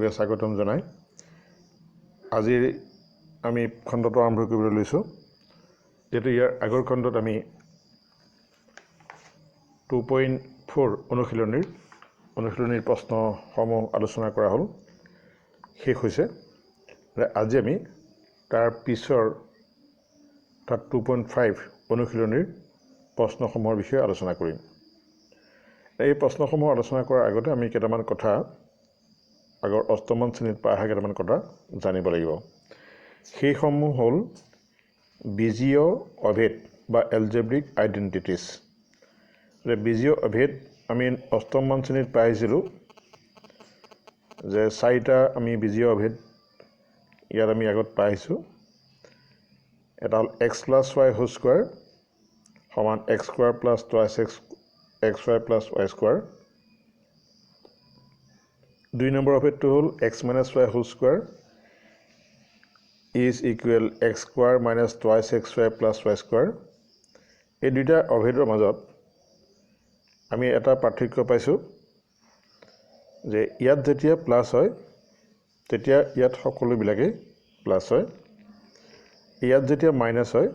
সকলোকে স্বাগতম জনাই আজিৰ আমি খণ্ডটো আৰম্ভ কৰিবলৈ লৈছোঁ। যেটো ইয়াৰ আগৰ খণ্ডত আমি 2.4 অনুশীলনীৰ প্ৰশ্নসমূহ আলোচনা কৰা হ'ল, শেষ হৈছে। আজি আমি তাৰ পিছৰ 2.5 অনুশীলনীৰ প্ৰশ্নসমূহৰ বিষয়ে আলোচনা কৰিম। এই প্ৰশ্নসমূহ আলোচনা কৰাৰ আগতে আমি কেইটামান কথা আগৰ অষ্টমমান শ্ৰেণীত পাই অহা কেইটামান কথা জানিব লাগিব। সেইসমূহ হ'ল বীজীয় অভেদ বা এলজেব্ৰিক আইডেণ্টিটিজ। বীজীয় অভেদ আমি অষ্টমমান শ্ৰেণীত পাই আহিছিলোঁ যে 4টা আমি বীজীয় অভেদ ইয়াত আমি আগত পাই আহিছোঁ। এটা হ'ল x + y² সমান x² + 2xy + y²। 2 নম্বৰ অভেদটো হ'ল x - y² is equal x² - 2xy + y²। এই দুইটা অভেদৰ মাজত আমি এটা পাৰ্থক্য পাইছোঁ যে ইয়াত যেতিয়া প্লাছ হয় তেতিয়া ইয়াত সকলোবিলাকেই প্লাছ হয়, ইয়াত যেতিয়া মাইনাছ হয়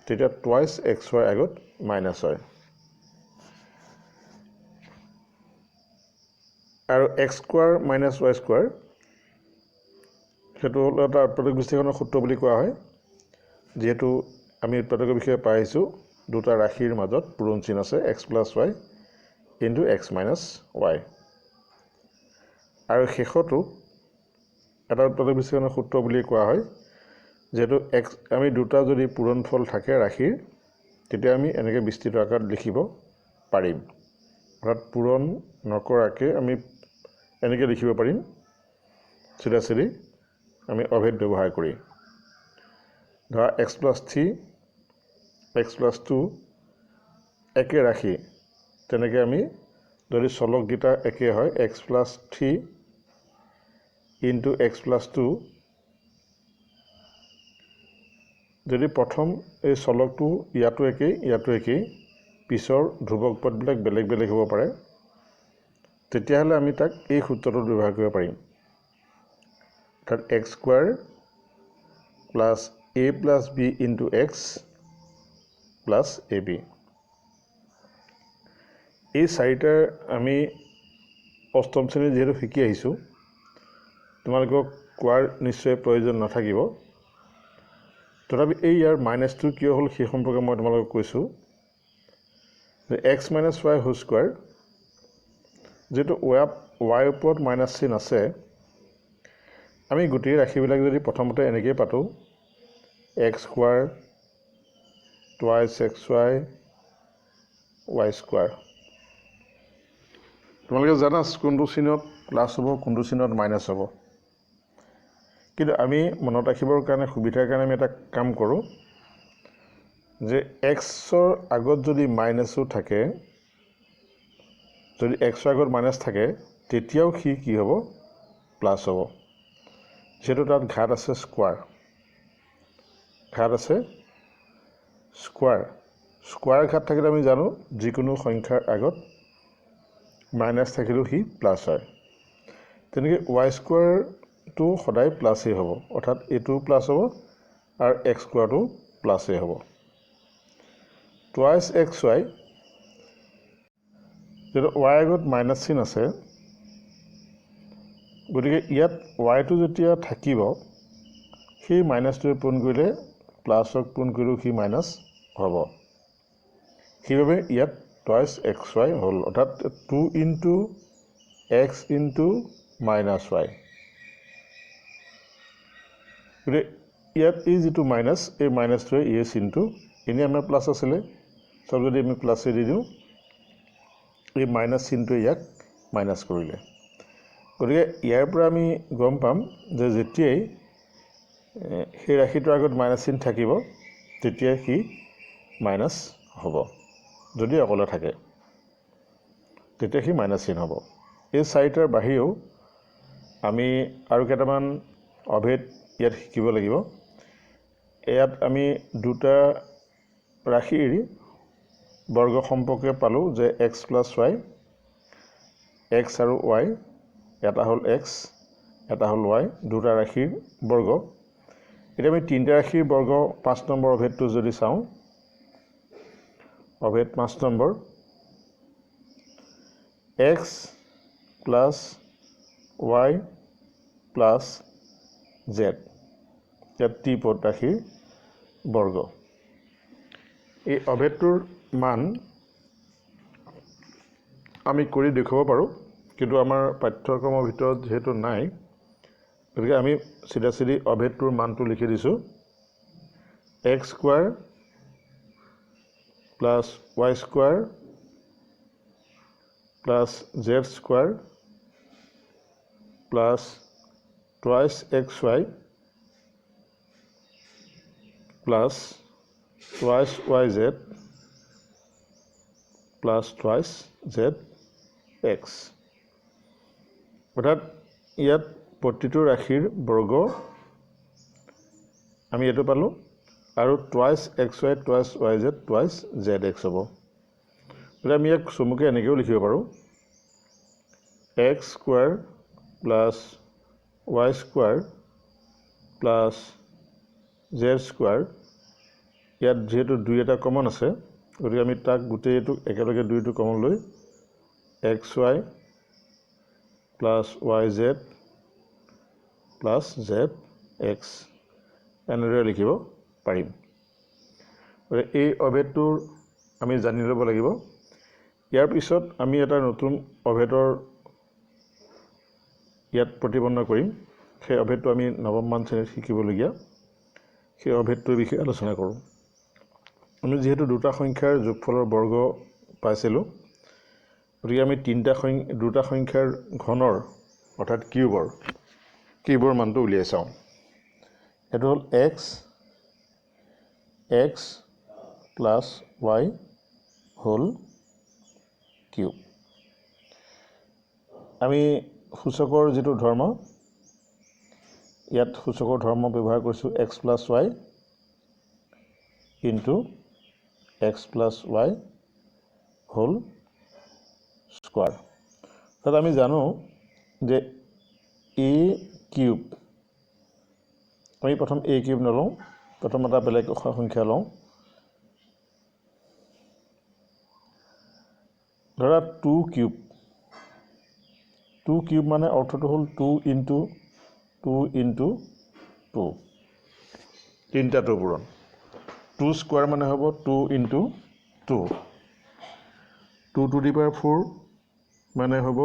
তেতিয়া 2xy আগত মাইনাছ হয়। আৰু x² - y² সেইটো হ'ল এটা উৎপাদক বিশ্লেষণৰ সূত্ৰ বুলি কোৱা হয়, যিহেতু আমি উৎপাদকৰ বিষয়ে পাই আহিছোঁ দুটা ৰাশিৰ মাজত পূৰণ চিন আছে x + y * x - y। আৰু শেষতো এটা উৎপাদক বিশ্লেষণৰ সূত্ৰ বুলি কোৱা হয়, যিহেতু আমি দুটা যদি পূৰণফল থাকে ৰাশিৰ তেতিয়া আমি এনেকৈ বিস্তৃত আকাৰত লিখিব পাৰিম। অৰ্থাৎ পূৰণ নকৰাকৈ আমি এনেকৈ লিখিব পাৰিম চিধা আমি অভেদ ব্যৱহাৰ কৰি। ধৰা x + 3 x + 2 একে ৰাশি, তেনেকৈ আমি যদি চলককেইটা একে হয় x + 3 * x + 2, যদি প্ৰথম এই চলকটো ইয়াতো একেই পিছৰ ধ্ৰুৱক পদবিলাক বেলেগ বেলেগ হ'ব পাৰে, তেতিয়াহ'লে আমি তাক এই সূত্ৰটো ব্যৱহাৰ কৰিব পাৰিম। অৰ্থাৎ x² + a + b * x + ab। এই 4টাৰ আমি অষ্টম শ্ৰেণীত যিহেতু শিকি আহিছোঁ, তোমালোকক কোৱাৰ নিশ্চয় প্ৰয়োজন নাথাকিব। তথাপি এই ইয়াৰ মাইনাছটো কিয় হ'ল সেই সম্পৰ্কে মই তোমালোকক কৈছোঁ যে x - y² যিহেতু y ওপৰত মাইনাছ চিন আছে, আমি গোটেই ৰাশিবিলাক যদি প্ৰথমতে এনেকৈ পাতোঁ x² + 2xy y²। তোমালোকে জানা কোনটো চিনত প্লাছ হ'ব কোনটো চিনত মাইনাছ হ'ব, কিন্তু আমি মনত ৰাখিবৰ কাৰণে সুবিধাৰ কাৰণে আমি এটা কাম কৰোঁ যে xৰ আগত যদি মাইনাছো থাকে, যদি xৰ আগত মাইনাছ থাকে তেতিয়াও সি কি হ'ব প্লাছ হ'ব, যিহেতু তাত ঘাত আছে স্কোৱাৰ ঘাত থাকিলে আমি জানো যিকোনো সংখ্যাৰ আগত মাইনাছ থাকিলেও সি প্লাছ হয়। তেনেকৈ y² সদায় প্লাছেই হ'ব, অৰ্থাৎ এইটোও প্লাছ হ'ব আৰু x² প্লাছেই হ'ব। 2xy যিহেতু y আগত মাইনাছ চিন আছে, গতিকে ইয়াত yটো যেতিয়া থাকিব সেই মাইনাছটোৱে পূৰণ কৰিলে প্লাছক পূৰণ কৰিলেও সি মাইনাছ হ'ব। সেইবাবে ইয়াত 2xy হ'ল, অৰ্থাৎ 2 * x * -y। গতিকে ইয়াত এই যিটো মাইনাছ, এই মাইনাছটোৱে এই চিনটো এনেই আমাৰ প্লাছ আছিলে, চব যদি আমি প্লাছে দি দিওঁ, এই মাইনাছ চিনটোৱে ইয়াক মাইনাছ কৰিলে। গতিকে ইয়াৰ পৰা আমি গম পাম যে যেতিয়াই সেই ৰাশিটোৰ আগত মাইনাছ চিন থাকিব তেতিয়াই সি মাইনাছ হ'ব, যদি অকলে থাকে তেতিয়া সি মাইনাছ চিন হ'ব। এই 4টাৰ বাহিৰেও আমি আৰু কেইটামান অভেদ ইয়াত শিকিব লাগিব। ইয়াত আমি দুটা ৰাশিৰ বৰ্গ সম্পৰ্কে পালোঁ যে x + y, x আৰু y, এটা হ'ল x এটা হ'ল y, দুটা ৰাশিৰ বৰ্গ। এতিয়া আমি তিনিটা ৰাশিৰ বৰ্গ 5 নম্বৰ অভেদটো যদি চাওঁ, অভেদ 5 number x plus y plus z, ইয়াত ত্ৰিপদ ৰাশিৰ বৰ্গ। এই অভেদটোৰ মান আমি কৰি দেখুৱাব পাৰোঁ, কিন্তু আমাৰ পাঠ্যক্ৰমৰ ভিতৰত যেহেতু নাই, গতিকে আমি চিধা চিধি অভেদটোৰ মানটো লিখি দিছোঁ। x square plus y square plus z square plus twice xy plus twice yz plus twice zx। অৰ্থাৎ ইয়াত প্ৰতিটো ৰাশিৰ বৰ্গ আমি এইটো পালোঁ, আৰু twice xy twice yz twice zx হ'ব। গতিকে আমি ইয়াক চমুকৈ এনেকৈও লিখিব পাৰোঁ, x square plus y square plus z square, ইয়াত যিহেতু দুই এটা কমন আছে, গতিকে আমি তাক গোটেইটো একেলগে দুইটো কমন লৈ xy plus yz plus zx এনেদৰে লিখিব পাৰিম। এই অভেদটোৰ আমি জানি ল'ব লাগিব। ইয়াৰ পিছত আমি এটা নতুন অভেদৰ ইয়াত প্ৰতিবন্ধ কৰিম। সেই অভেদটো আমি নৱমমান শ্ৰেণীত শিকিবলগীয়া, সেই অভেদটোৰ বিষয়ে আলোচনা কৰোঁ। আমি যিহেতু দুটা সংখ্যাৰ যোগফলৰ বৰ্গ পাইছিলোঁ, গতিকে আমি দুটা সংখ্যাৰ ঘনৰ অৰ্থাৎ কিউবৰ মানটো উলিয়াই চাওঁ। এইটো হ'ল x plus y whole cube. আমি সূচকৰ যিটো ধৰ্ম, ইয়াত সূচকৰ ধৰ্ম ব্যৱহাৰ কৰিছোঁ x plus y into x plus y whole square. তাত আমি জানো যে a কিউব, আমি প্ৰথম a কিউব নলওঁ, প্ৰথম এটা বেলেগ সংখ্যা লওঁ। ধৰা 2 কিউব মানে অৰ্থটো হ'ল 2 ইনটু 2 তিনিটা 2 পূৰণ। 2 স্কোৱাৰ মানে হ'ব 2 ইনটু 2। 2 টু দি পাৱাৰ 4 মানে হ'ব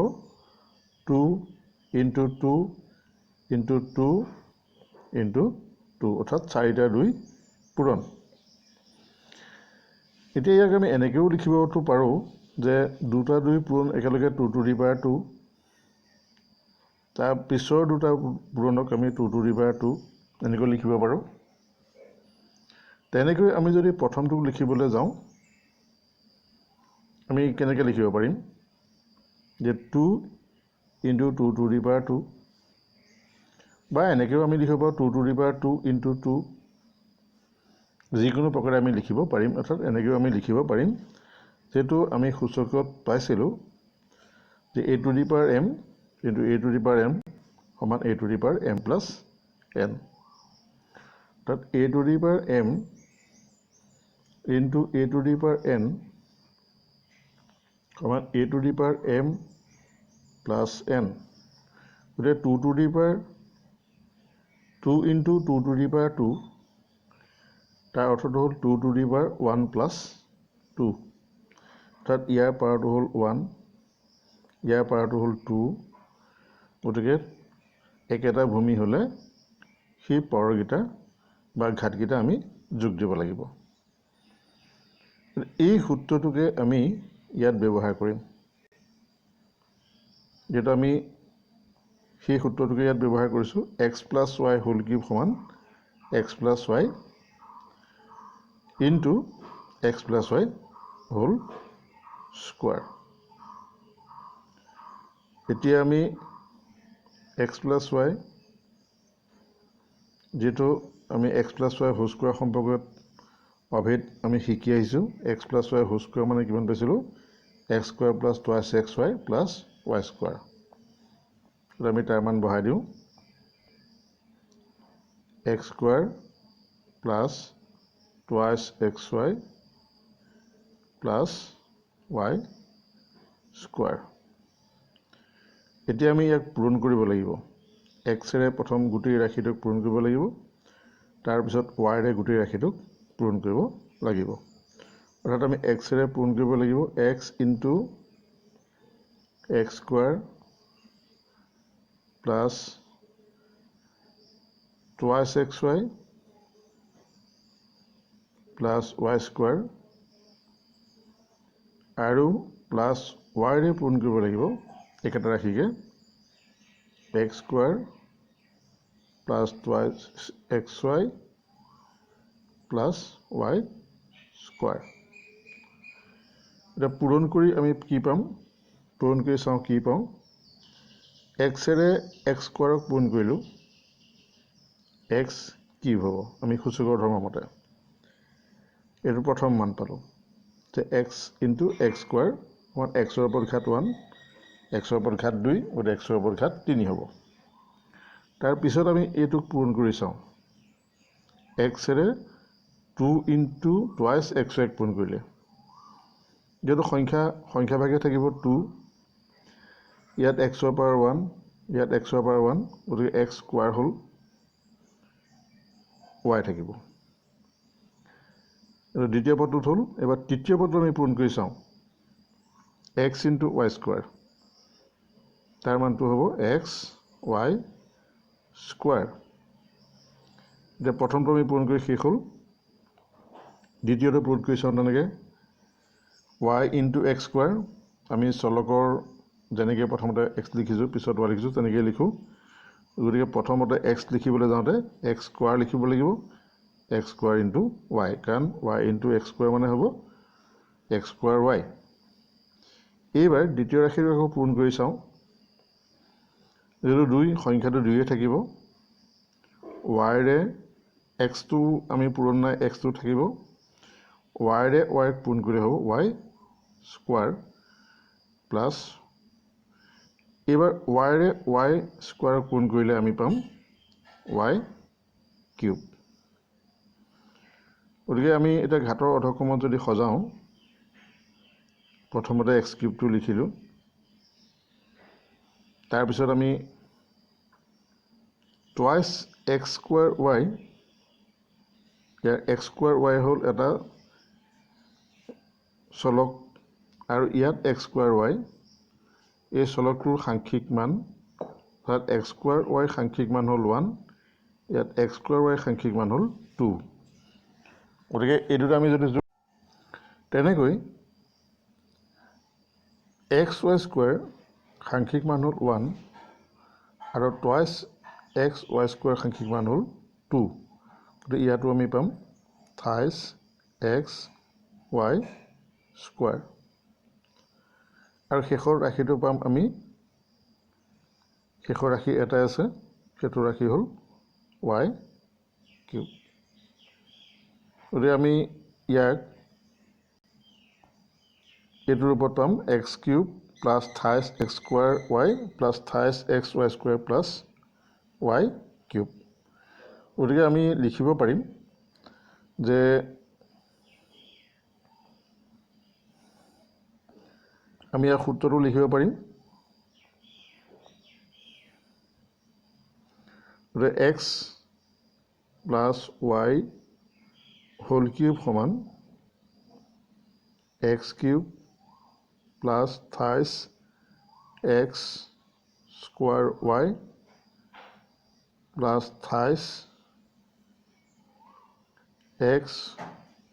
2 ইনটু 2 ইনটু 2 ইনটু 2, অৰ্থাৎ 4টা 2 পূৰণ। এতিয়া ইয়াক আমি এনেকৈও লিখিবতো পাৰোঁ যে দুটা 2 পূৰণ একেলগে 2 টু দি পাৱাৰ 2, তাৰ পিছৰ দুটা পূৰণক আমি 2 টু দি পাৱাৰ 2 এনেকৈ লিখিব পাৰোঁ। তেনেকৈ আমি যদি প্ৰথমটোক লিখিবলৈ যাওঁ, আমি কেনেকৈ লিখিব পাৰিম যে 2 ইনটু 2 টু দি পাৱাৰ 2, বা এনেকৈও আমি লিখিব পাৰোঁ 2 টু দি পাৱাৰ 2 ইনটু 2। যিকোনো প্ৰকাৰে আমি লিখিব পাৰিম, অৰ্থাৎ এনেকৈও আমি লিখিব পাৰিম। যিহেতু আমি সূচকত পাইছিলোঁ যে a to the power m into a to the power m সমান a to the power m plus n। অৰ্থাৎ a to the power m into a to the power n সমান a to the power m plus n। গতিকে 2 to the power 2 into 2 to the power 2, তাৰ অৰ্থটো হ'ল 2 to the power 1 plus 2, অৰ্থাৎ ইয়াৰ পাৱাৰটো হ'ল 1, ইয়াৰ পাৱাৰটো হ'ল 2। গতিকে একেটা ভূমি হ'লে সেই পাৱাৰকেইটা বা ঘাতকেইটা আমি যোগ দিব লাগিব। এই সূত্ৰটোকে আমি ইয়াত ব্যৱহাৰ কৰিম। যিহেতু আমি সেই সূত্ৰটোকে ইয়াত ব্যৱহাৰ কৰিছোঁ, x plus y whole cube সমান x plus y into x plus y whole square. এতিয়া আমি x প্লাছ y, যিহেতু আমি x plus y whole square সম্পৰ্কত অভেদ আমি শিকি আহিছোঁ, x plus y whole square মানে কিমান পাইছিলোঁ, x square plus twice xy plus y square. আমি তাৰ মান বহাই দিওঁ। x square plus twice xy plus y square. এতিয়া আমি ইয়াক পূৰণ কৰিব লাগিব x ৰে প্ৰথম গোটেই ৰাশিটোক পূৰণ কৰিব লাগিব তাৰ পিছত y ৰে গোটেই ৰাশিটোক পূৰণ কৰিব লাগিব অৰ্থাৎ আমি x ৰে পূৰণ কৰিব লাগিব x into x square plus twice xy plus y square আৰু plus y ৰে পূৰণ কৰিব লাগিব একেটা ৰাশিকে x square plus twice xy plus y square. এটা পূৰণ কৰি আমি কি পাম পূৰণ কৰি চাওঁ কি পাওঁ x ৰে x square পূৰণ কৰিলো x কিউব হ'ব আমি সূচকৰ ধৰ্ম মতে এৰ প্ৰথম মান পালো তে x into x square মান x ৰ ওপৰত ঘাত 1 x ৰ ওপৰত ঘাত 2 আৰু x ৰ ওপৰত ঘাত 3 হ'ব তাৰ পিছত আমি এটোক পূৰণ কৰি চাওঁ x ৰে 2 into twice xy পূৰণ কৰিলে যেটো সংখ্যা ভাগে থাকিব 2 ইয়াত x ৰ পাৱাৰ 1 ইয়াত x ৰ পাৱাৰ 1 গতিকে x স্কয়াৰ হ'ল y থাকিব আৰু দ্বিতীয় পদটো হ'ল এবাৰ তৃতীয় পদটো আমি পূৰণ কৰি চাওঁ x into y square তাৰ মানটো হ'ব x y square যে প্ৰথমটো আমি পূৰণ কৰি শেষ হ'ল দ্বিতীয়টো পূৰণ কৰি চাওঁ তেনেকৈ y into x square আমি চলকৰ যেনেকৈ প্ৰথমতে x লিখিছো পিছত y লিখিছো তেনেকৈ লিখো গতিকে প্ৰথমতে x লিখিবলৈ যাওঁতে x square লিখিব লাগিব x square into y কাৰণ y into x square মানে হ'ব x square y এইবাৰ দ্বিতীয় ৰাশিটো আকৌ পূৰণ কৰি চাওঁ যেটো 2 সংখ্যাটো 2 এ থাকিব y ৰে x টো আমি পূৰণ নাই x টো থাকিব y ৰে y পূৰণ কৰি হ'ব y square plus এবাৰ y ৰে y square পূৰণ কৰিলে আমি পাম y cube গতিকে আমি এটা ঘাতৰ অধক্ৰমত যদি সজাওঁ প্ৰথমতে x cube টো লিখিলো তাৰ পিছত আমি twice x square y ইয়াৰ x square y হ'ল এটা চলক আৰু ইয়াত x square y এই চলকটোৰ সাংখ্যিক মান অৰ্থাৎ x square y সাংখ্যিক মান হ'ল 1 ইয়াত x square y সাংখ্যিক মান হ'ল 2 গতিকে এই দুটা আমি যদি তেনেকৈ xy square সাংখ্যিক মান হ'ল 1 আৰু twice xy square সাংখ্যিক মান হ'ল 2 গতিকে ইয়াতো আমি পাম thrice xy square আৰু শেষৰ ৰাশিটো পাম আমি শেষৰ ৰাশি এটা আছে সেটো ৰাশি হ'ল y cube গতিকে আমি ইয়াক এটোৰ ওপৰত পাম x cube plus thrice x square y plus thrice xy square plus y cube গতিকে আমি লিখিব পাৰিম যে আমি ইয়াৰ সূত্ৰটো লিখিব পাৰিম যে x plus y whole cube সমান x cube plus thrice x square y plus thrice x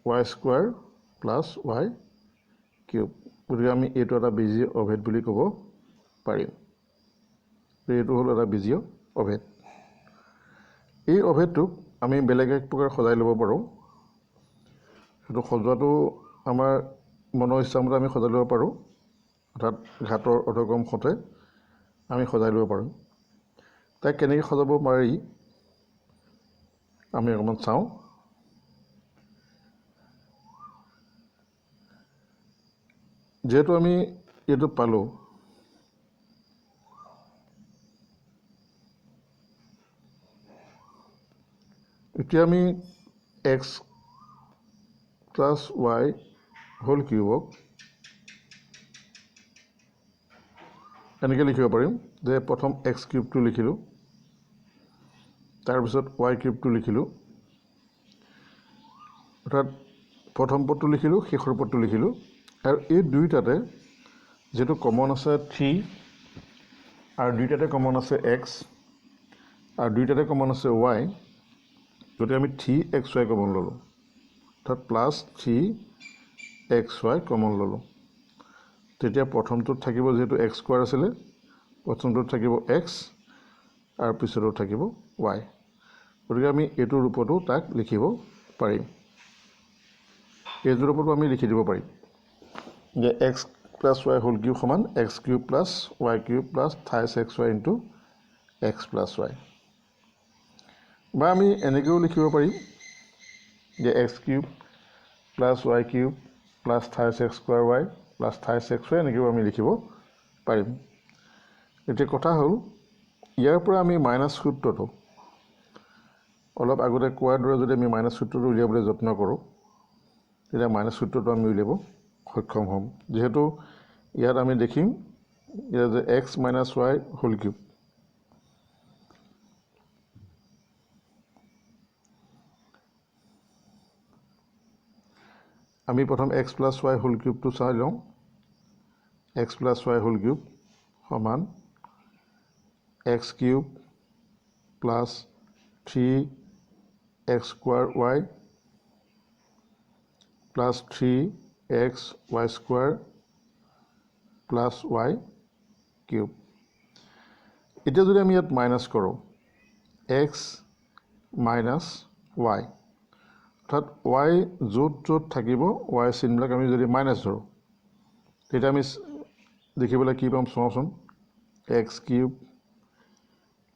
y square plus y cube গতিকে আমি এইটো এটা বীজীয় অভেদ বুলি ক'ব পাৰিম এইটো হ'ল এটা বীজীয় অভেদ এই অভেদটোক আমি বেলেগ এক প্ৰকাৰ সজাই ল'ব পাৰোঁ সেইটো সজোৱাটো আমাৰ মনৰ ইচ্ছামতে আমি সজাই ল'ব পাৰোঁ অৰ্থাৎ ঘাতৰ অধক্ৰম সতে আমি সজাই ল'ব পাৰোঁ তাক কেনেকৈ সজাব পাৰি আমি অকণমান চাওঁ যেহেতু আমি এইটো পালোঁ এতিয়া আমি এক্স প্লাছ ৱাই হোল কিউবক এনেকৈ লিখিব পাৰিম যে প্ৰথম এক্স কিউবটো লিখিলোঁ, তাৰপিছত ৱাই কিউবটো লিখিলোঁ, অৰ্থাৎ প্ৰথম পদটো লিখিলোঁ, শেষৰ পদটো লিখিলোঁ, আৰু এই দুয়োটাতে যিহেতু কমন আছে 3 আৰু দুয়োটাতে কমন আছে এক্স আৰু দুয়োটাতে কমন আছে ৱাই, গতিকে আমি 3xy কমন ল'লোঁ, অৰ্থাৎ প্লাছ 3xy কমন ল'লোঁ। তেতিয়া প্ৰথমটোত থাকিব যিহেতু এক্স স্কোৱাৰ আছিলে, প্ৰথমটোত থাকিব এক্স আৰু পিছতো থাকিব ৱাই, গতিকে আমি এইটো ৰূপতো তাক লিখিব পাৰিম। এইটোৰ ৰূপতো আমি লিখি দিব পাৰিম যে x plus y whole cube সমান x cube plus y cube plus 5xy into x plus y, বা আমি এনেকৈও লিখিব পাৰিম যে x cube plus y cube plus 5x square y plus 5xy এনেকৈও আমি লিখিব পাৰিম। এতিয়া কথা হ'ল ইয়াৰ পৰা আমি মাইনাছ সূত্ৰটো অলপ আগতে কোৱাৰ দৰে যদি আমি মাইনাছ সূত্ৰটো উলিয়াবলৈ যত্ন কৰোঁ, তেতিয়া মাইনাছ সূত্ৰটো আমি উলিয়াব সক্ষম হ'ম। যিহেতু ইয়াত আমি দেখিম যে x minus y whole cube, আমি প্ৰথম এক্স প্লাছ ৱাই হোল কিউবটো চাই লওঁ। X plus y whole cube সমান x cube plus 3x square y plus 3xy square plus y cube. এতিয়া যদি আমি ইয়াত মাইনাছ কৰোঁ এক্স মাইনাছ ৱাই, অৰ্থাৎ ৱাই য'ত য'ত থাকিব ৱাই চিনবিলাক আমি যদি মাইনাছ ধৰোঁ, তেতিয়া আমি দেখিবলৈ কি পাম চাওঁচোন, x cube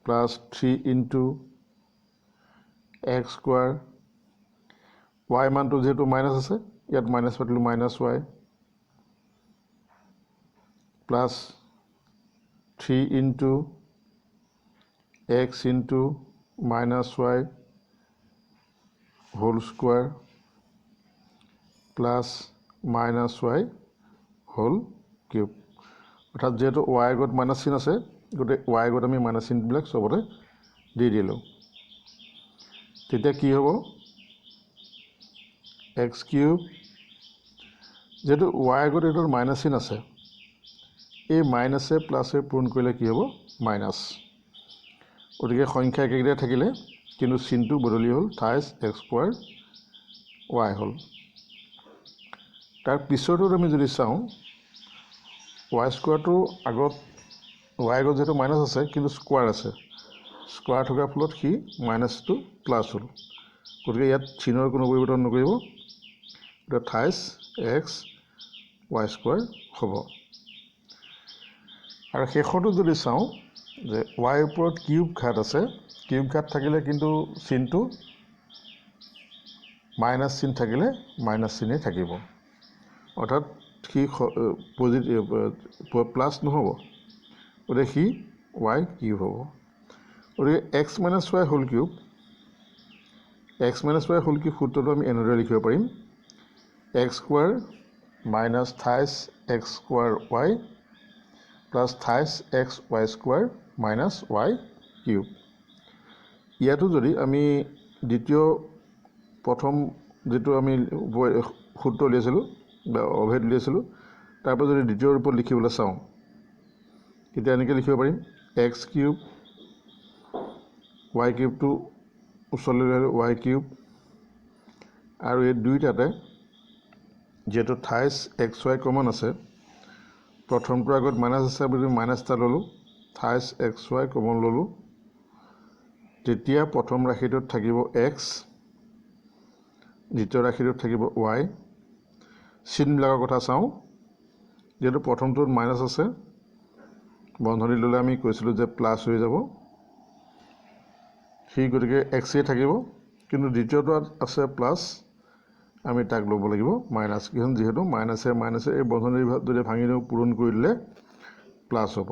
plus 3 into x square, y মানটো যিহেতু মাইনাছ আছে ইয়াত মাইনাছ পাতিলোঁ minus y plus 3 into x into minus y whole square plus minus y whole cube, অৰ্থাৎ যিহেতু ৱাই আগত মাইনাছ চিন আছে গতিকে ৱাই আগত আমি মাইনাছ চিনবিলাক চবতে দি দিলোঁ। তেতিয়া কি হ'ব, এক্স কিউব যিহেতু ৱাই আগত এইটোৰ মাইনাছ চিন আছে, এই মাইনাছে প্লাছে পূৰণ কৰিলে কি হ'ব মাইনাছ, গতিকে সংখ্যা একেকেইটাই থাকিলে কিন্তু চিনটো বদলি হ'ল 5x স্কোৱাৰ ৱাই হ'ল। তাৰ পিছৰটোত আমি যদি চাওঁ ৱাই স্কোৱাৰটো আগত ৱাই আগত যিহেতু মাইনাছ আছে কিন্তু স্কোৱাৰ আছে, স্কোৱাৰ থকাৰ ফলত সি মাইনাছটো প্লাছ হ'ল, গতিকে ইয়াত চিনৰ কোনো পৰিৱৰ্তন নকৰিব, এতিয়া 5x ৱাই স্কোৱাৰ হ'ব। আৰু শেষৰটো যদি চাওঁ যে ৱাইৰ ওপৰত কিউব ঘাত আছে, কিউব ঘাত থাকিলে কিন্তু চিনটো মাইনাছ চিন থাকিলে মাইনাছ চিনেই থাকিব, অৰ্থাৎ সি পজিটিভ প্লাছ নহ'ব, গতিকে সি ৱাই কিউব হ'ব। গতিকে x minus y whole cube, x minus y whole cube সূত্ৰটো আমি এনেদৰে লিখিব পাৰিম x square minus 5x square y plus 5x y square minus y cube. ইয়াতো যদি আমি প্ৰথম যিটো আমি সূত্ৰ উলিয়াইছিলোঁ বা অভেদ উলিয়াইছিলোঁ তাৰ পৰা যদি দ্বিতীয় ৰূপত লিখিবলৈ চাওঁ, তেতিয়া এনেকৈ লিখিব পাৰিম এক্স কিউব ৱাই কিউবটো ওচৰলৈ লৈ ৱাই কিউব, আৰু এই দুইটাতে যিহেতু 5xy কমন আছে, প্ৰথমটোৰ আগত মাইনাছ আছে বুলি মাইনাছ এটা ল'লোঁ, 5xy কমন ল'লোঁ, তেতিয়া প্ৰথম ৰাশিটোত থাকিব এক্স, দ্বিতীয় ৰাশিটোত থাকিব ৱাই। চিনবিলাকৰ কথা চাওঁ, যিহেতু প্ৰথমটোত মাইনাছ আছে বন্ধনী ল'লে আমি কৈছিলোঁ যে প্লাছ হৈ যাব, সি গতিকে এক্সেই থাকিব, কিন্তু দ্বিতীয়টোত আছে প্লাছ, আমি তাক ল'ব লাগিব মাইনাছ, কিয়নো যিহেতু মাইনাছে মাইনাছে এই বন্ধনীৰ যদি ভাঙি দিওঁ পূৰণ কৰি দিলে প্লাছ হ'ব,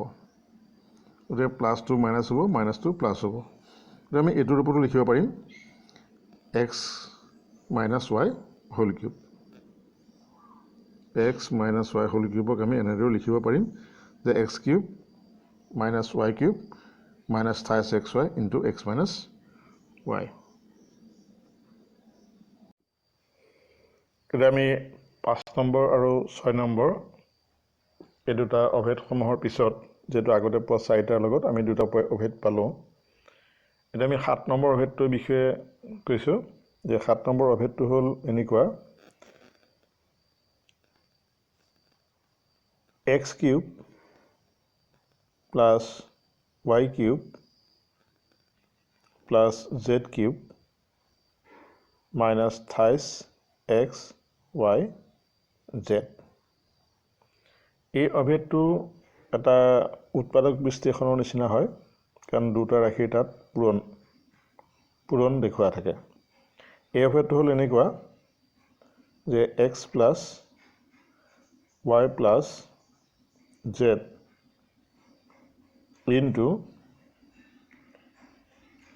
গতিকে প্লাছটো মাইনাছ হ'ব মাইনাছটো প্লাছ হ'ব। গতিকে আমি এইটোৰ ওপৰতো লিখিব পাৰিম x minus y whole cube. x minus y whole cube আমি এনেদৰে লিখিব পাৰিম যে x cube minus y cube minus thrice xy into x minus y. এতিয়া আমি 5 নম্বৰ আৰু 6 নম্বৰ এই দুটা অভেদসমূহৰ পিছত যেটো আগতে পোৱা 4টাৰ লগত আমি দুটা অভেদ পালো। এটা আমি 7 নম্বৰ অভেদটোৰ বিষয়ে কৈছো যে 7 নম্বৰ অভেদটো হ'ল এনেকুৱা x cube plus y cube plus z cube minus thrice x y z. এই অভেদটো এটা উৎপাদক বিশ্লেষণৰ নিচিনা হয় কাৰণ দুটা ৰাশিৰ তাত পূৰণ দেখুৱা থাকে। এই অভেদটো হ'ল এনেকুৱা যে x plus y plus z into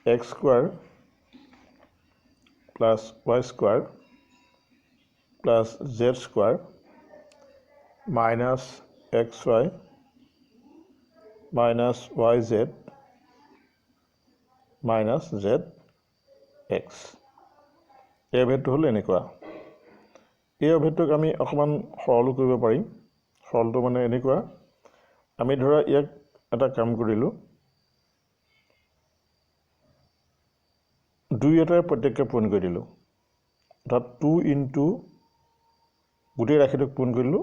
x square plus y square plus z square minus xy minus yz minus zx. এই অভেদটো হ'ল এনেকুৱা। এই অভেদটোক আমি অকমান সৰল কৰিব পাৰিম। সৰলটো মানে এনেকুৱা আমি ধৰা ইয়াক এটা কাম কৰিলো দুই এটাৰ প্ৰত্যেককে পূৰণ কৰি দিলো। অৰ্থাৎ 2 into গোটেই ৰাশিটোক পূৰণ কৰিলো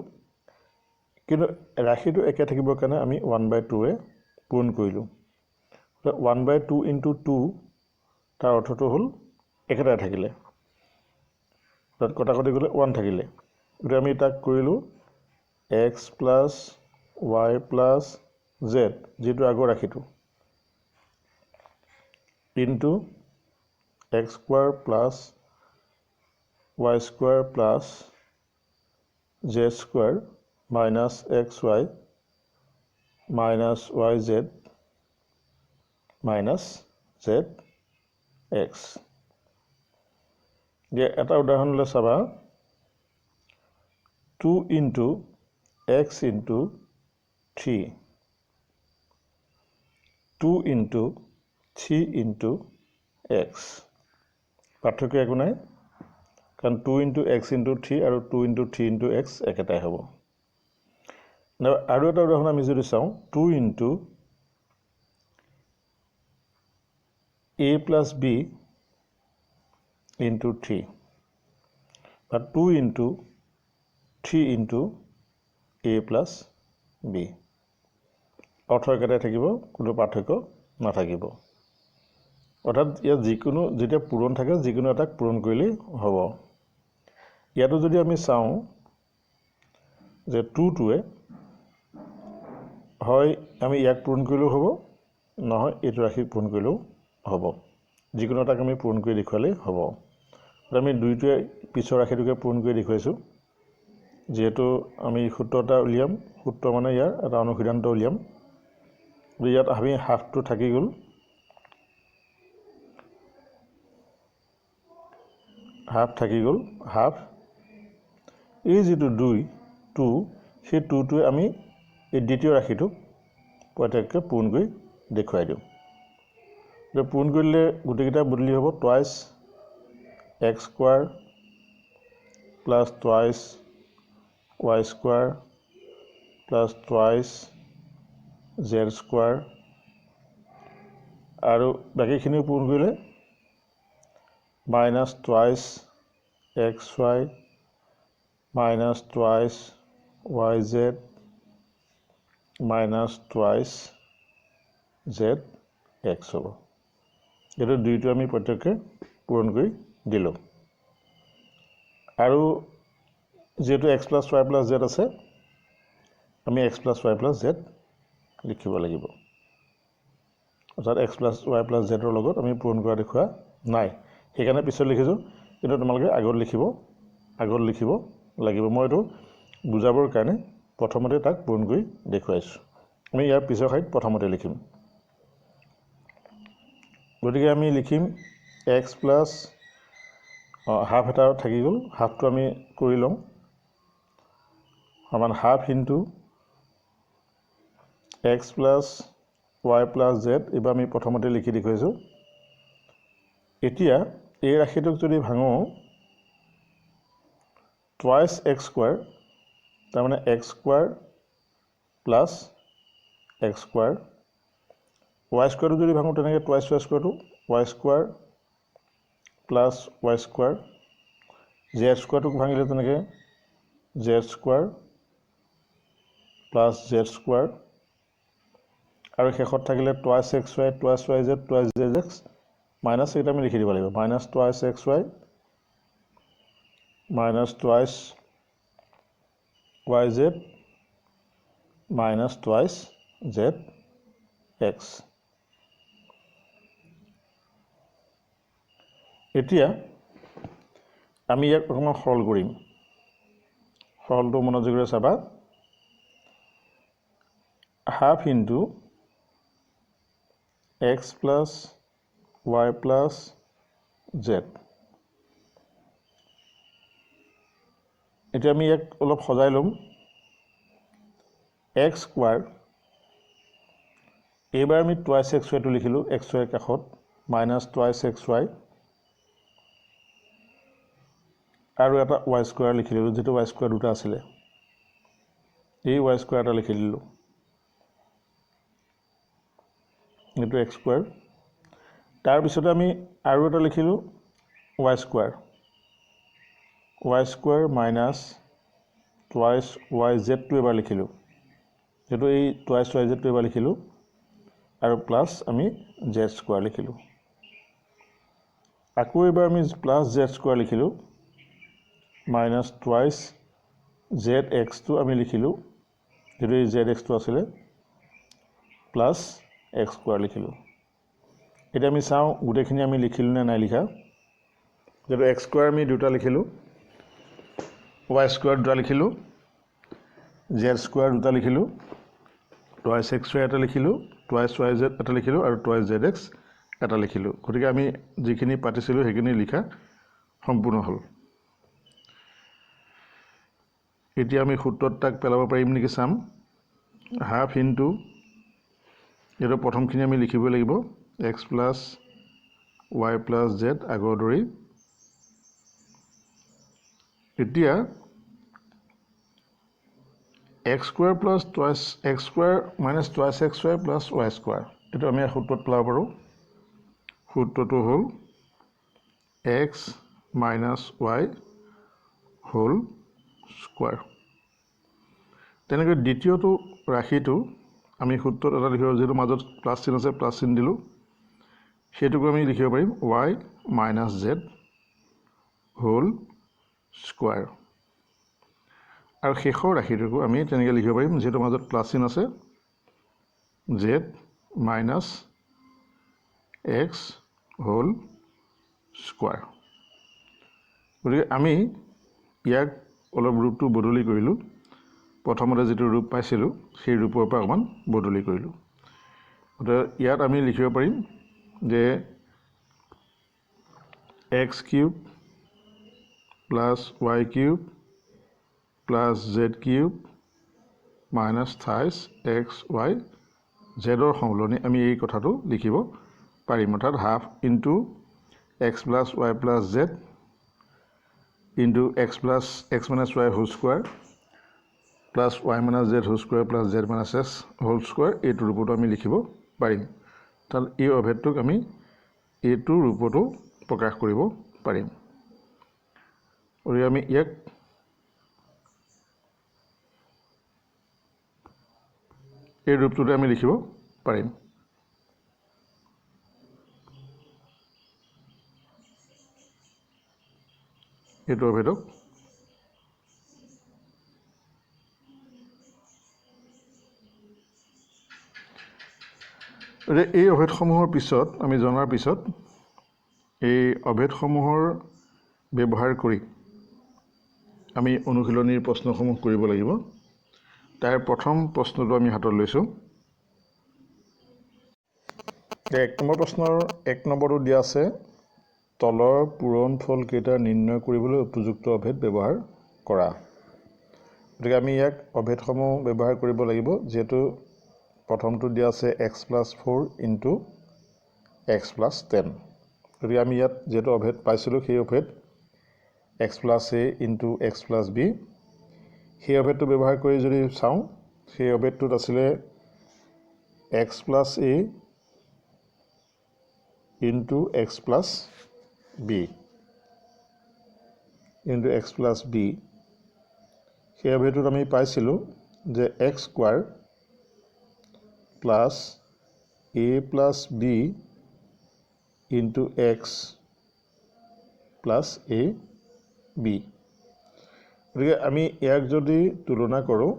কিন্তু ৰাশিটো একে থাকিবৰ কাৰণে আমি 1/2 এ পূৰণ কৰিলো। 1/2 into 2 তাৰ অৰ্থটো হ'ল একেটাই থাকিলে। তাত কটাকটি গলে 1 থাকিলে। গতিকে আমি তাক কৰিলো x plus y plus z যেটো আগৰ ৰাশিটো into x square plus y square plus z square minus xy minus yz minus zx. যে এটা উদাহৰণ লৈ চাবা 2 into x into 3 2 into 3 into x পাৰ্থক্য একো নাই কাৰণ 2 into x into 3 আৰু 2 into 3 into x একেটাই হ'ব। আৰু এটা উদাহৰণ আমি যদি চাওঁ 2 into a plus b into 3 বা 2 into 3 into a plus b অৰ্থ একেটাই থাকিব কোনো পাৰ্থক্য নাথাকিব। অৰ্থাৎ ইয়াত যিকোনো যেতিয়া পূৰণ থাকে যিকোনো এটাক পূৰণ কৰিলেই হ'ব। ইয়াতো যদি আমি চাওঁ যে 2টোৱে হয় আমি ইয়াক পূৰণ কৰিলেও হ'ব নহয় এইটো ৰাশি পূৰণ কৰিলেও হ'ব। যিকোনো এটাক আমি পূৰণ কৰি দেখুৱালেই হ'ব। আমি দুইটোৱে পিছৰ ৰাশিটোকে পূৰণ কৰি দেখুৱাইছো। যেহেতু আমি সূত্ৰটা উলিয়াম সূত্ৰ মানে ইয়াৰ এটা অনুসিদ্ধান্ত উলিয়াম। ইয়াত আমি হাফটো থাকি গ'ল হাফ এই যেটো 2 সেই 2টোৱে আমি এই দ্বিতীয় ৰাশিটোক প্ৰত্যেককে পূৰণ কৰি দেখুৱাই দিওঁ। যে পূৰণ কৰিলে গোটেইকেইটা বদলি হ'ব twice x square plus twice y square plus twice z square আৰু বাকিখিনি পূৰণ কৰিলে minus twice xy minus twice yz minus twice zx হ'ব। এটা দুইটো আমি প্ৰত্যেককে পূৰণ কৰি দিলো। আৰু যেটো x plus y plus z আছে আমি x plus y plus z লিখিব লাগিব। অৰ্থাৎ x plus y plus z ৰ লগত আমি পূৰণ কৰা দেখুৱা নাই। সেইকাৰণে পিছত লিখিছো কিন্তু তোমালোকে আগত লিখিব লাগিব। মই এইটো বুজাবৰ কাৰণে প্ৰথমতে তাক পূৰণ কৰি দেখুৱাইছো। আমি ইয়াৰ পিছৰ ঠাইত প্ৰথমতে লিখিম। গতিকে আমি লিখিম x plus হাফ এটা থাকি গ'ল, হাফটো আমি কৰি লওঁ, সমান half into x plus y plus z, এইবাৰ আমি প্ৰথমতে লিখি দেখুৱাইছোঁ। এতিয়া এই ৰাশিটোক যদি ভাঙোঁ টুৱাইছ এক্স স্কুৱাৰ, তাৰমানে x square plus x square, y স্কুৱাৰটো যদি ভাঙোঁ তেনেকৈ টুৱাইছ ৱাই স্কুৱাৰটো, y square plus y square, z স্কুৱাৰটোক ভাঙিলে তেনেকৈ z square plus z square, আৰু শেষত থাকিলে twice x y z x minus এইটো আমি লিখি দিব লাগিব, minus twice x Y minus twice Y Z minus twice Z x. এতিয়া আমি ইয়াক অকণমান সৰল কৰিম, সৰলটো মনোযোগেৰে চাবা। Half into x plus y plus Z. এতিয়া আমি ইয়াক অলপ সজাই ল'ম। এক্স স্কুৱাৰ, এইবাৰ আমি টুৱাইছ এক্স ৱাইটো লিখিলোঁ এক্স ৱাইৰ কাষত, মাইনাছ টুৱাইছ এক্স ৱাই, আৰু এটা ৱাই স্কুৱাৰ লিখি দিলোঁ, যিটো ৱাই স্কুৱাৰ দুটা আছিলে, এই ৱাই স্কুৱাৰ এটা লিখি দিলোঁ, এইটো এক্স স্কুৱাৰ। তাৰপিছতে আমি আৰু এটা লিখিলোঁ y square minus twice y জেডটো এবাৰ লিখিলোঁ, সেইটো এই টুৱাইছ ৱাই জেডটো এবাৰ লিখিলোঁ, আৰু প্লাছ আমি জেড স্কুৱাৰ লিখিলোঁ। আকৌ এবাৰ আমি প্লাছ জেড স্কুৱাৰ লিখিলোঁ, মাইনাছ টুৱাইছ জেড এক্সটো আমি লিখিলোঁ, যিটো এই জেড এক্সটো আছিলে, প্লাছ এক্স স্কুৱাৰ লিখিলোঁ। এতিয়া আমি চাওঁ গোটেইখিনি আমি লিখিলোঁ নে নাই লিখা। যিহেতু এক্স স্কুৱাৰ আমি দুটা লিখিলোঁ, ৱাই স্কুৱাৰ দুটা লিখিলোঁ, জেড স্কুৱাৰ দুটা লিখিলোঁ, টুৱাইছ এক্স ৱাই এটা লিখিলোঁ, টুৱাইছ ৱাই জেড এটা লিখিলোঁ, আৰু টুৱাইছ জেড এক্স এটা লিখিলোঁ। গতিকে আমি যিখিনি পাতিছিলোঁ সেইখিনি লিখা সম্পূৰ্ণ হ'ল। এতিয়া আমি সূত্ৰত তাক পেলাব পাৰিম নেকি চাম। হাফ ইনটু, এইটো প্ৰথমখিনি আমি লিখিব লাগিব, x plus y plus z আগৰ দৰেই। এতিয়া x square plus twice x square minus twice x y plus y square, এইটো আমি সূত্ৰত পেলাব পাৰোঁ। সূত্ৰটো হ'ল x minus y whole square. তেনেকৈ দ্বিতীয়টো ৰাশিটো আমি সূত্ৰত এটা লিখিব, যিহেতু মাজত প্লাছ চিন আছে, প্লাছ চিন দিলোঁ, সেইটোকো আমি লিখিব পাৰিম y minus z whole square. আৰু শেষৰ ৰাশিটোকো আমি তেনেকৈ লিখিব পাৰিম, যিহেতু মাজত প্লাছ চিন আছে, z minus x whole square. গতিকে আমি ইয়াক অলপ ৰূপটো বদলি কৰিলোঁ, প্ৰথমতে যিটো ৰূপ পাইছিলোঁ সেই ৰূপৰ পৰা অকণমান বদলি কৰিলোঁ। গতিকে ইয়াত আমি লিখিব পাৰিম যে x cube plus y cube plus z cube minus thrice x y জেডৰ সলনি আমি এই কথাটো লিখিব পাৰিম, অৰ্থাৎ half into x plus y plus z into x minus y whole square plus y minus z whole square plus z minus x whole square, এইটো ৰূপতো আমি লিখিব পাৰিম। অৰ্থাৎ এই অভেদটোক আমি এইটো ৰূপতো প্ৰকাশ কৰিব পাৰিম। গতিকে আমি ইয়াক এই ৰূপটোতে আমি লিখিব পাৰিম। এইটো অভেদক এই অভেদসমূহৰ পিছত আমি জনাৰ পিছত এই অভেদসমূহৰ ব্যৱহাৰ কৰি আমি অনুশীলনীৰ প্ৰশ্নসমূহ কৰিব লাগিব। তাৰ প্ৰথম প্ৰশ্নটো আমি হাতত লৈছোঁ। 1 নম্বৰ প্ৰশ্নৰ 1 নম্বৰটো দিয়া আছে তলৰ পূৰণফলকেইটা নিৰ্ণয় কৰিবলৈ উপযুক্ত অভেদ ব্যৱহাৰ কৰা। গতিকে আমি ইয়াক অভেদসমূহ ব্যৱহাৰ কৰিব লাগিব, যিহেতু প্ৰথমটো দিয়া আছে x+4 ইনটু x+10। গতিকে আমি ইয়াত যিহেতু অভেদ পাইছিলোঁ, সেই অভেদ x+a ইনটু x+b, সেই অভেদটো ব্যৱহাৰ কৰি যদি চাওঁ, সেই অভেদটোত আছিলে x+a into x+b into x+b। সেই অভেদটোত আমি পাইছিলোঁ যে x² plus a plus b into x plus a b। গতিকে আমি ইয়াক যদি তুলনা কৰোঁ,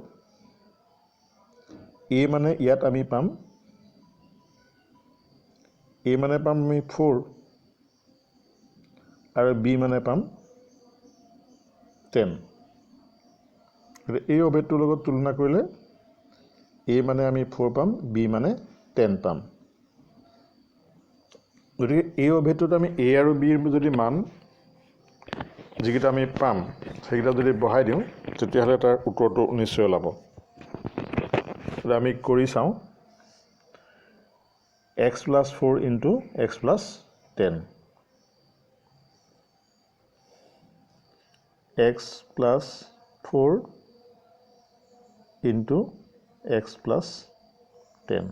a মানে ইয়াত আমি পাম আমি 4 আৰু b মানে পাম 10। গতিকে এই অভেদটোৰ লগত তুলনা কৰিলে a মানে আমি 4 পাম, b মানে 10 পাম। গতিকে এই অভেদটোত আমি a আৰু b যদি মান যিকেইটা আমি পাম, সেইকেইটা যদি বহাই দিওঁ, তেতিয়াহ'লে তাৰ উত্তৰটো নিশ্চয় ওলাব। আমি কৰি চাওঁ x+4 into x+10, x+4 into x+10।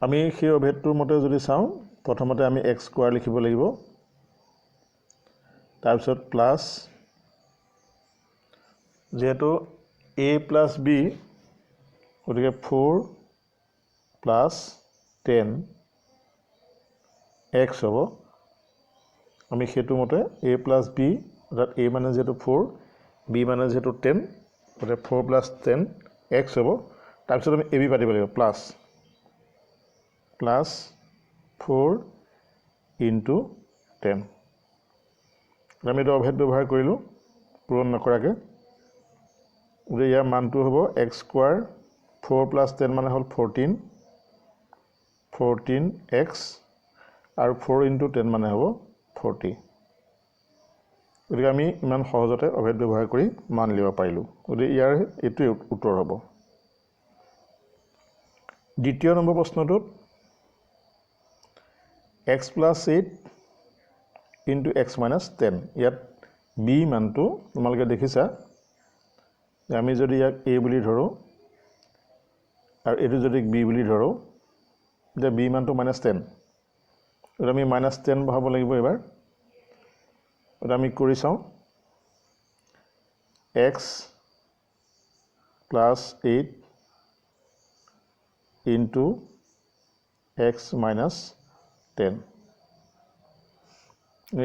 আমি সেই অভেদটোৰ মতে যদি চাওঁ, প্ৰথমতে আমি x² লিখিব লাগিব, তাৰপিছত প্লাছ, যিহেতু a প্লাছ b, গতিকে 4 প্লাছ 10 x হ'ব। আমি সেইটো মতে a প্লাছ b, অৰ্থাৎ a মানে যিহেতু 4, b মানে যিহেতু 10, গতিকে 4 প্লাছ 10 x হ'ব। তাৰপিছত আমি a b পাতিব লাগিব, প্লাছ 4 ইনটু 10। আমি এইটো অভেদ ব্যৱহাৰ কৰিলোঁ পূৰণ নকৰাকৈ। গতিকে ইয়াৰ মানটো হ'ব x², 4 প্লাছ 10 মানে হ'ল 14x, আৰু 4 ইনটু 10 মানে হ'ব 40। গতিকে আমি ইমান সহজতে অভেদ ব্যৱহাৰ কৰি মান লিখিব পাৰিলোঁ। গতিকে ইয়াৰ এইটোৱে উত্তৰ হ'ব। দ্বিতীয় নম্বৰ প্ৰশ্নটোত x+8 ইনটু x-10, ইয়াত b মানটো তোমালোকে দেখিছা যে আমি যদি ইয়াক a বুলি ধৰোঁ আৰু এইটো যদি b বুলি ধৰোঁ, যে b মানটো -10, গতিকে আমি -10 বহাব লাগিব এবাৰ। গতিকে আমি কৰি চাওঁ x+8 ইনটু x-10।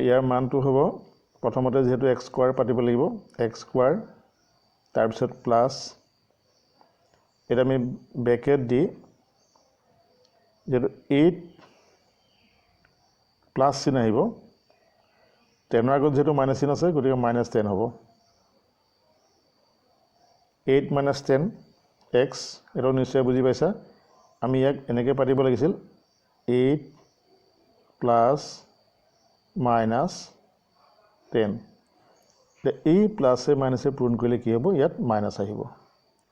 ইয়াৰ মানটো হ'ব, প্ৰথমতে যিহেতু x² পাতিব লাগিব, x², তাৰপিছত প্লাছ, এতিয়া আমি ব্ৰেকেট দি যিহেতু 8 প্লাছ চিন আহিব, 10ৰ আগত যিহেতু মাইনাছ চিন আছে, গতিকে -10 হ'ব। 8 - 10 x, এইটো নিশ্চয় বুজি পাইছা। আমি ইয়াক এনেকৈ পাতিব লাগিছিল, 8 প্লাছ -10। এই প্লাছে মাইনাছে পূৰণ কৰিলে কি হ'ব, ইয়াত মাইনাছ আহিব।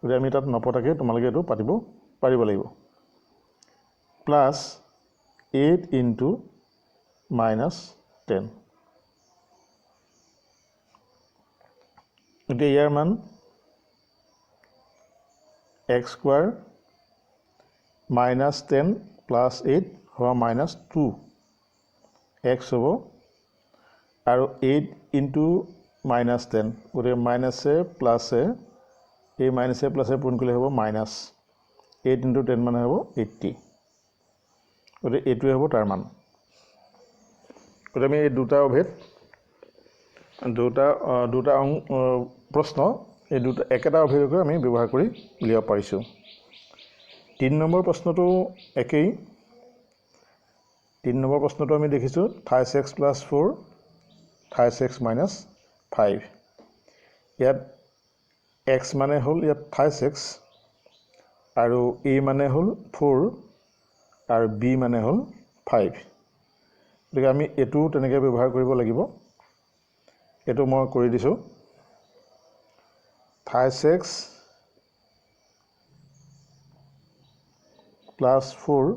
গতিকে আমি তাত নপতাকৈ তোমালোকে এইটো পাতিব পাৰিব লাগিব। Plus 8 into -10। এতিয়া ইয়াৰ মান x² -10 প্লাছ 8 হোৱা -2x হ'ব, আৰু 8 ইনটু -10, গতিকে মাইনাছে প্লাছে, এই মাইনাছে প্লাছে পূৰণ কৰিলে হ'ব -8 ইনটু 10 মানে হ'ব 80। গতিকে এইটোৱে হ'ব তাৰ মান। গতিকে আমি এই দুটা অভেদ, দুটা প্ৰশ্ন, এই দুটা একেটা অভেদকে আমি ব্যৱহাৰ কৰি উলিয়াব পাৰিছোঁ। 3 নম্বৰ প্ৰশ্নটো একেই। 3 নম্বৰ প্ৰশ্নটো আমি দেখিছোঁ 28x + 4 28x - 5। ইয়াত x মানে হ'ল ইয়াত 28x, আৰু a মানে হ'ল 4, আৰু b মানে হ'ল 5। গতিকে আমি এইটো তেনেকৈ ব্যৱহাৰ কৰিব লাগিব এইটো মই কৰি দিছোঁ 5x plus 4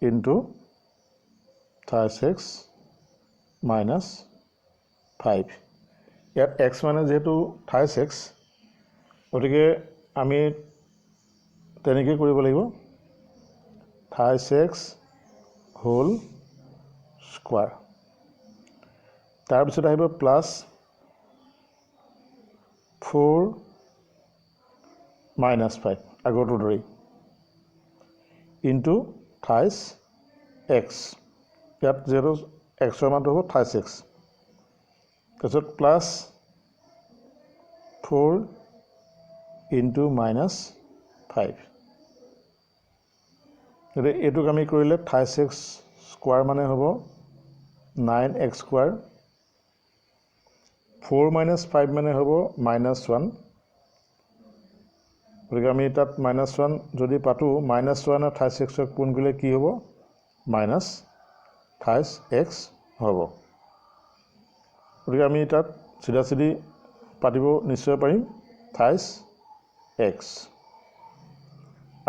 into 5x minus 5 ইয়াত x মানে যেহেতু 5x গতিকে আমি তেনেকৈ কৰিব লাগিব 5x whole square তাৰপিছত আহিব প্লাছ 4 minus 5 আগৰটো ধৰি into 5x ইয়াত যেহেতু xৰ মানটো হ'ব 5x তাৰপিছত প্লাছ 4 into minus 5 গতিকে এইটোক আমি কৰিলে 5x স্কোৱাৰ মানে হ'ব 9x স্কোৱাৰ 4 minus 5 মানে হ'ব -1 গতিকে আমি তাত -1 যদি পাতো -1 5x পূৰণ কৰিলে কি হ'ব -5x হ'ব গতিকে আমি তাত চিধা চিধি পাতিব নিশ্চয় পাৰিম 5x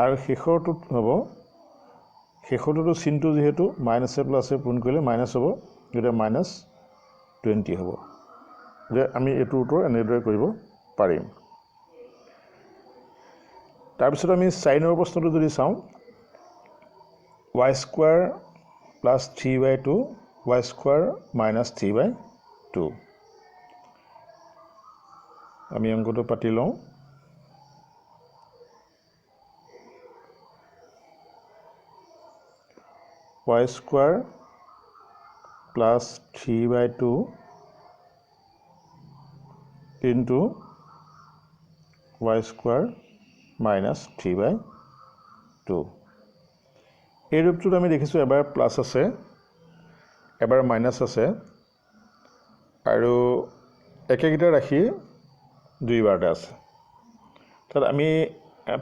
আৰু শেষৰটোত হ'ব শেষৰটোতো চিনটো যেহেতু মাইনাছে প্লাছে পূৰণ কৰিলে মাইনাছ হ'ব গতিকে -20 হ'ব যে আমি এইটো উত্তৰ এনেদৰে কৰিব পাৰিম তাৰপিছত আমি সাইনৰ প্ৰশ্নটো যদি চাওঁ y square plus 3/2 y square minus 3/2 আমি অংকটো পাতি লওঁ y square plus 3/2 into y square minus 3/2 এই ৰূপটোত আমি দেখিছোঁ এবাৰ প্লাছ আছে এবাৰ মাইনাছ আছে আৰু একেগিটা ৰাখি দুইবাৰতে আছে তাত আমি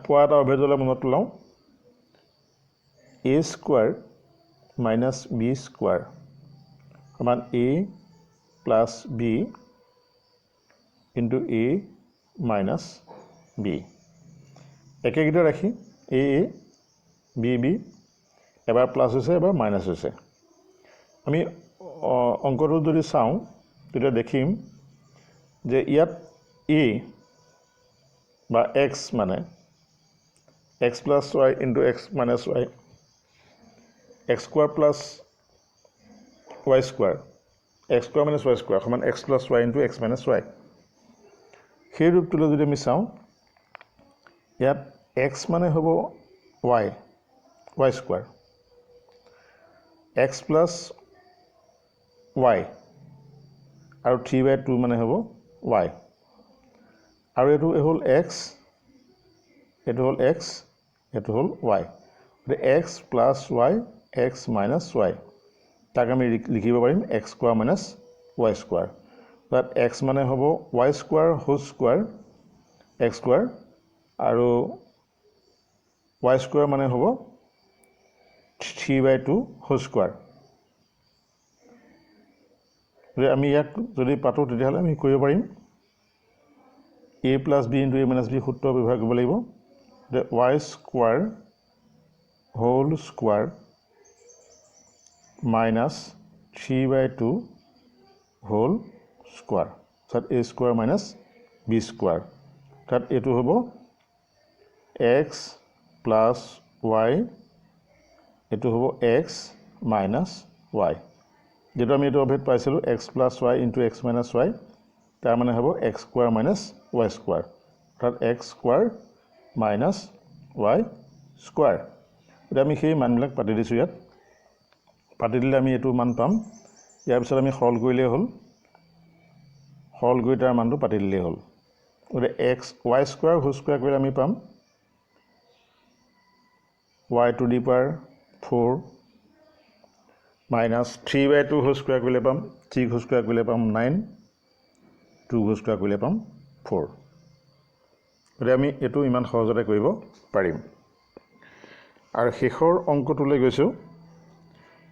পোৱা এটা অভিযোগলৈ মনত লওঁ a square minus b square সমান a plus b into a minus b একেগিটা ৰাখি a b b এবাৰ প্লাছ হৈছে এবাৰ মাইনাছ হৈছে আমি অংকটো যদি চাওঁ তেতিয়া দেখিম যে ইয়াত a বা x মানে x plus y into x minus y x square plus y square x square minus y square সমান x plus y into x minus y সেই ৰূপটোলৈ যদি আমি চাওঁ ইয়াত x মানে হ'ব y y square x plus y আৰু 3/2 মানে হ'ব y আৰু এটো হ'ল x এটো হ'ল x এটো হ'ল y the x plus y x minus y তাক আমি লিখিব পাৰিম x square minus y square that x মানে হ'ব y square whole square x square আৰু y square মানে হ'ব 3/2 whole square যে আমি ইয়াক যদি পাতো তেতিয়াহলে আমি কৰিব পাৰিম a plus b into a minus b সূত্ৰ ব্যৱহাৰ কৰিব লাগিব যে y square whole square minus 3/2 whole square that a square minus b square that এটো হ'ব x plus y এটো হ'ব x minus y যেটো আমি এটো অভেদ পাইছিলো x plus y into x minus y তাৰ মানে হ'ব x square minus y square that x square minus y square এটা আমি সেই মানবিলাক পাতি দিছো ইয়াত পাতি দিলে আমি এটো মান পাম ইয়াৰ পিছত আমি সৰল কৰিলে হ'ল সৰল কৰি তাৰ মানটো পাতি দিলে হ'ল ওৰে x y square whole square কৰিলে আমি পাম y to the power 4 minus 3/2 whole square কৰিলে পাম 3 whole square কৰিলে পাম 9 2 whole square কৰিলে পাম 4 ওৰে আমি এটো ইমান সহজতে কৰিব পাৰিম আৰু শেষৰ অংকটোলৈ গৈছো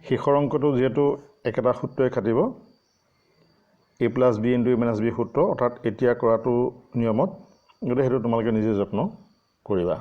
শেষৰ অংকটো যিহেতু একেটা সূত্ৰই খাটিব a + b * a - b সূত্ৰ অৰ্থাৎ এতিয়া কৰাটো নিয়মত গতিকে সেইটো তোমালোকে নিজে যত্ন কৰিবা।